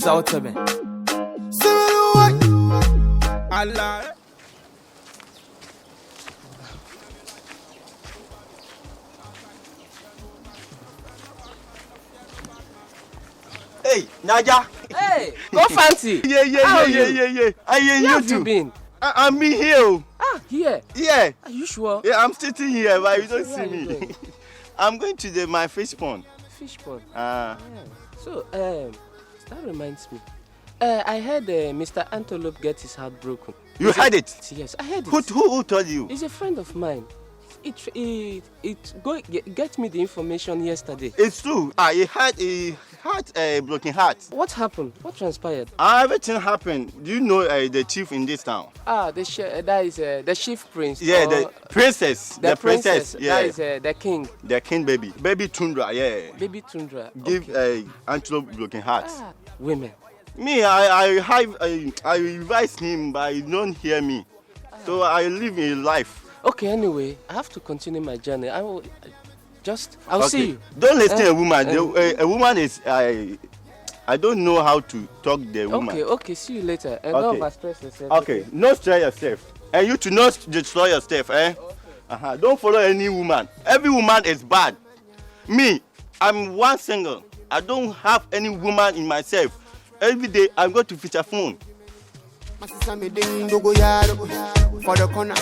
Southern. Allah. Hey, Naja. Hey, Nfanti. Yeah. I hear you Have too. you been? I'm here. Ah, here. Yeah. Are you sure? Yeah, I'm sitting here, but you don't Where see are you me. going? I'm going to my fish pond. Fish pond. Ah. Yeah. So, that reminds me. I heard Mr. Antelope get his heart broken. You heard it? Yes, I heard it. Who told you? He's a friend of mine. Get me the information yesterday. It's true. He had a broken heart. What happened? What transpired? Everything happened. Do you know the chief in this town? That is the chief prince. Yeah, the princess. The princess. Yeah. That is the king. The king baby. Baby Tundra, yeah. Baby Tundra. Give Antelope broken heart. Women. Me, I advise him, but he don't hear me. So I live a life. Okay, anyway, I have to continue my journey. I'll see you. Don't listen to a woman. A woman is I don't know how to talk the woman. Okay, see you later. And okay. don't stress yourself. Okay, not stress yourself. And you to not destroy yourself, eh? Okay. Don't follow any woman. Every woman is bad. Me, I'm one single. I don't have any woman in myself. Every day I go to feature phone. For the corner.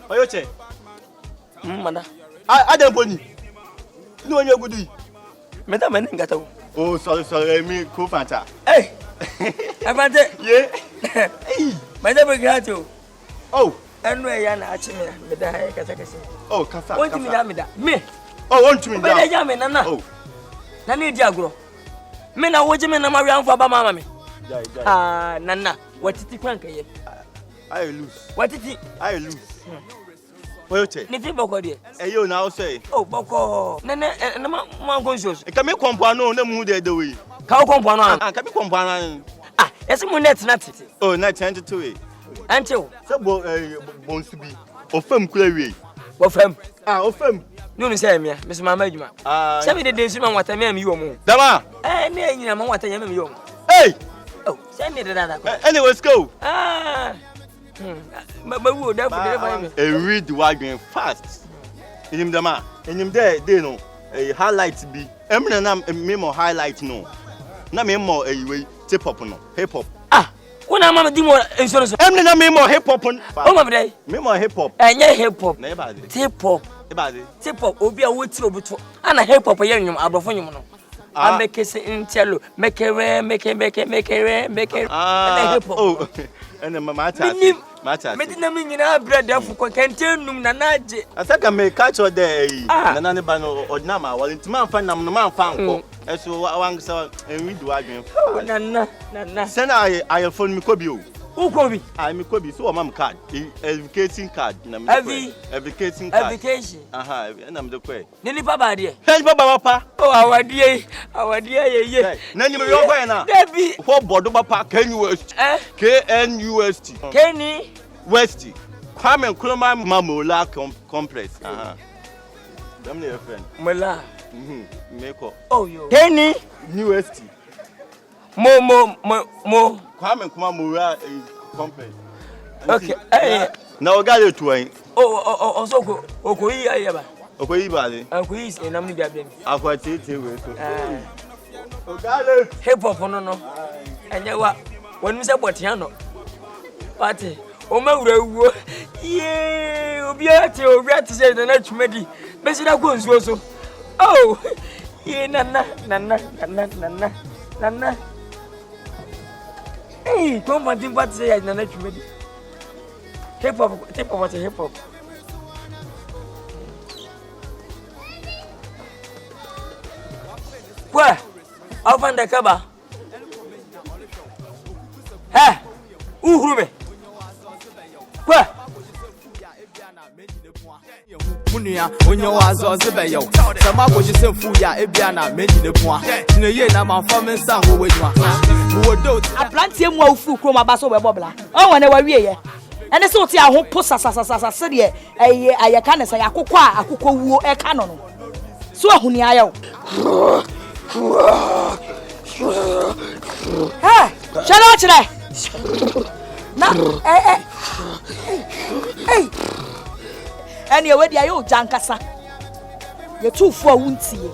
Oyoche. Manda. I don't believe. No one you go do. Madam Nkansah. Oh, sorry, me co-founder. Hey. Nfanti. Yeah. Hey. Madam Nkansah. Oh. Anyway, yana achimina. Meda kasa. Oh, kasa. Want me da. Me. Oh, want me da. Be da me nana. Oh. Na ni di agro. Me na woje me na ma wian for ba mama me. Ah, nana. Watiti kwanka ye. I lose. Watiti. I lose. Oyoche. Ni fi boko de. You now say. Oh, boko. Nene na ma conscious. E ka me kwampo no na mu de we. Ka wo kwampo no. Ah, ka me kwampo no. Ah, ese mu net na tete. Oh, na 22 we. Anche. Se bonsu bi. Ofam kula we. Ofam. Ah, ofam. Nunu say me, Mr. Mama Juma. Ah. Se me de su ma wata me mi wo mu. Dama. Ne nyina ma wata me mi wo mu. Hey. Oh, send me the data. Anyway, let's go. Ah. But we there for the read wagon fast. Him dama. Him there they know. Highlight be. Na me more highlight no. Na me more way hip hop no. Hip hop. Ah. Una mama di mo insurance. Na me more hip hop. Oh mama dey. Me more hip hop. Enya hip hop. Na e ba de. Hip hop. E ba de. Hip hop obi a wo ti obuto. Ana hip hop ye nyum abrofo nyum no. I make it in cello, make it. Ah, oh, and then my chat. Medina me nyina bread afu ko kantenum na naje. Asaka me catch or there. Na na ne ba no odinama wal ntima mfa nam no man fa nko. Eso wan so enwi do adwen. Na. Send I phone me ko bi o. Who ko bi? I me ko bi so mam card. Educating card na me. Educating card. Education. Aha, na me de ko. Ni lipa ba de. Hey baba papa. Oh awade ye. Na ni me yo ko na. Debi. Ho bodo papa KNUST. KNUST. Kenny West. Kwame Nkrumah Mamola complex. Aha. Them your friend. Mola. Meko. Oh yo. Kenny UST. Mo. Kwame Nkrumah Mamola complex. Okay. Hey. Na o gale to en. Oh so ko okoyi ayeba. Okoyi ba le. Okoyi is enam ni bia bia. Akwa tete we so. O gale hip hop no. Anya wa wonu se botia no. Pati o mawura wuo. Ye obi ati se na twumadi. Besi da ko nsuo so. Oh. Ye nana. Hey, come on, think what say na twumadi. Hip hop, what hip hop. Where? Off on the cover. Hey, Uhume. Where? Munia, onye wazo zibe yo. Sama ko jise fu ya ebia na meji de poa. Tine ye na ma fam nsa wo wadwa. Wo do. Aplantie mu afu krom abaso we bobla. On wona wa wie ye. Ene se oti aho po sasasasa de ayeka ne sa yakokwa akokwo wuo e ka no no. So ahuni ayo. Hey, shut up today. Na hey. Anyway, dia yo jankasa. Ye two for wuntie.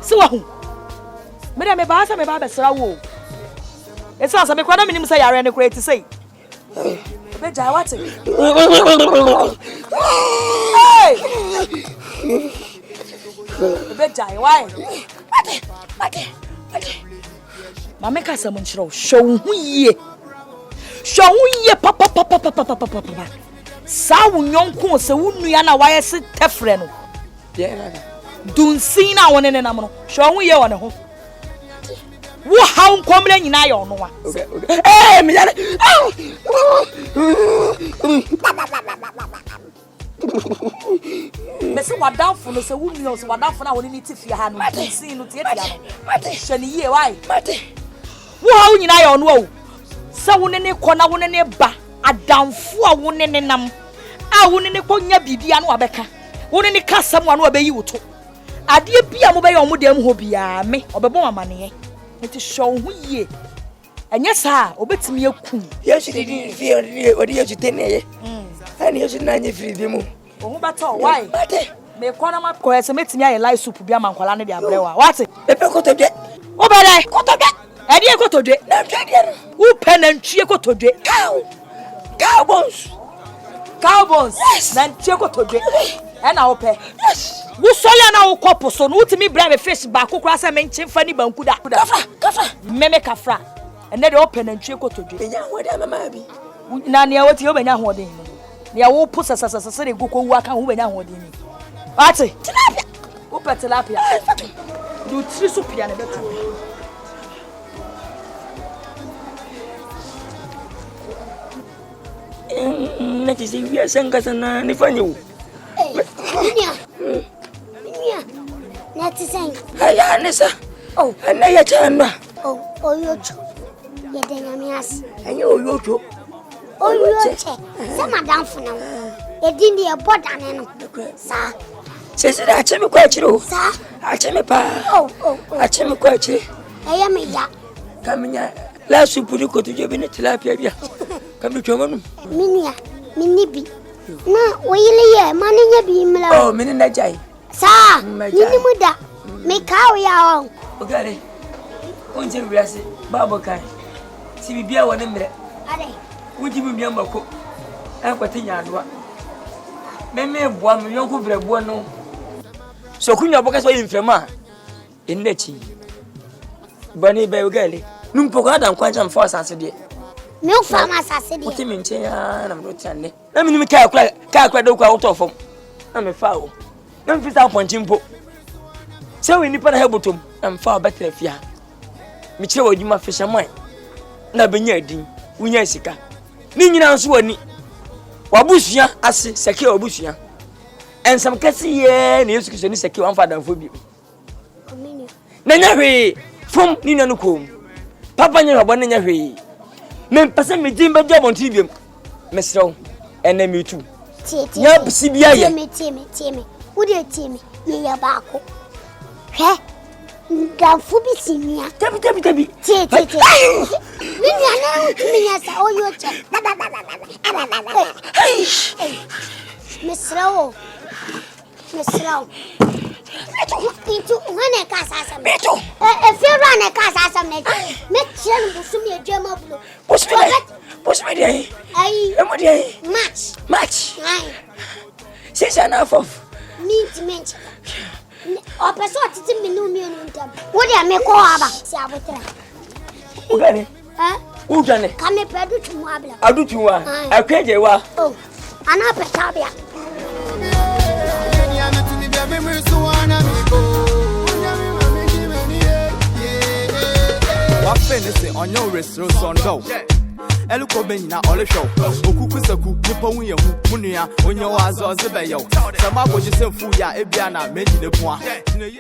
Se wa hu. Me da me ba besra wo. Esa asa me kwada minim say yare ne kura ti say. Be jai what? Hey! Be jai why? Mate. Ma me ka sam nchiro show hu yie papa sa wo nyonko se wo nua na waye se tefre no dunsin na woni ne nam no show hu yie woni ho wo hawo nkomre nyina ye ono wa eh me yare Mese wadanfo no se wo nua se wadanfo na woni ni tifia ha no dunsin no tiatia no hwe ne yie why wo hawo nyina ye ono wo sa wonene kona wonene ba adamfo a wonene nam a wonene konya bibia no abeka wonene kasam anu abeyi woto ade bia mo be ye omodam ho bia me obebo amane enti show hu yie enye sa obetimi akun yesu di fi odi yesu teneye ani yesu na nye free bi mu ohu bata why me kona ma ko ese metimi aye live soup bia mankwala ne de abrewa what pepe kotodwe obere kotodwe ade kotodwe na twede wo penantwie kotodwe cow bones yes na ntwie kotodwe e na wo pe yes wo so ya na wo kopo so no utimi bra be fish ba kokura se me nchemfa ni banku da kafra meme kafra ene de wo penantwie kotodwe enya hode mama bi na ne awoti wo benya hode ni ne ya wo pusa sasasase de goko wu aka wo benya hode ni ati tilapia wo pe tilapia du tri so pia ne betu na tisi wia senga sana nifanye u Nia na tisen aya nesa ana ya chanwa oyocho yedenya mias anya oyocho se madam funa edindi e bodane no sa sese da acheme kwa chiro sa acheme pa acheme kwa chiro eya me ya kaminya la supuri ko tuje bene tilapia bia kami chomanu minia minibi na oyile ye maninya bi mla mini na jai sa nini muda me kawo ya on ogare onje wiase babo kai si bibia woni mre ade wuji bi biamba ko akwati nyaadwa meme boa me yonku brebo no so kunya boka so yimfema ennachi bani be ogale numpo ko adan kwanja mfa asase de me ufa ma asase de wuti mi nche ya na mdo tiane na mi ni ka kura do kwa utofom na me fa o na mfi sa ponchi mpo se we nipa na hebotom na mfa betre fia mi kire wadwuma fisherman na benya adin wunya sika ni nyina nso wani wabusua ase seke wabusua ensam kasi ye na Yesu Kristo ni seke wan fa danfo bi na nya hwe fom ni nanu kom papa nya hwe nya hwe men pese me din be job on tibiem mesrew ene me tu nya bisi bia ye teme wo de teme ye ya ba ko he danfo bi sinia tabi Minya na minya sa oyoche mesrew itu ngane ka sasa me fera ne ka sasa me chen busum ye jema blo busum de ai emodi ai match ai sesa na fof mint o peso titi minu ntam wo de me ko aba si abotra ugane ugane kame pedu tumu abla adu tuwa akweje wa ana petabia Wafenese onyo resro sondo eluko benyina ole show okuku saku nipa hu yehu munua onyo wazo zebe yo sama boje semfu ya ebia na meji ne poa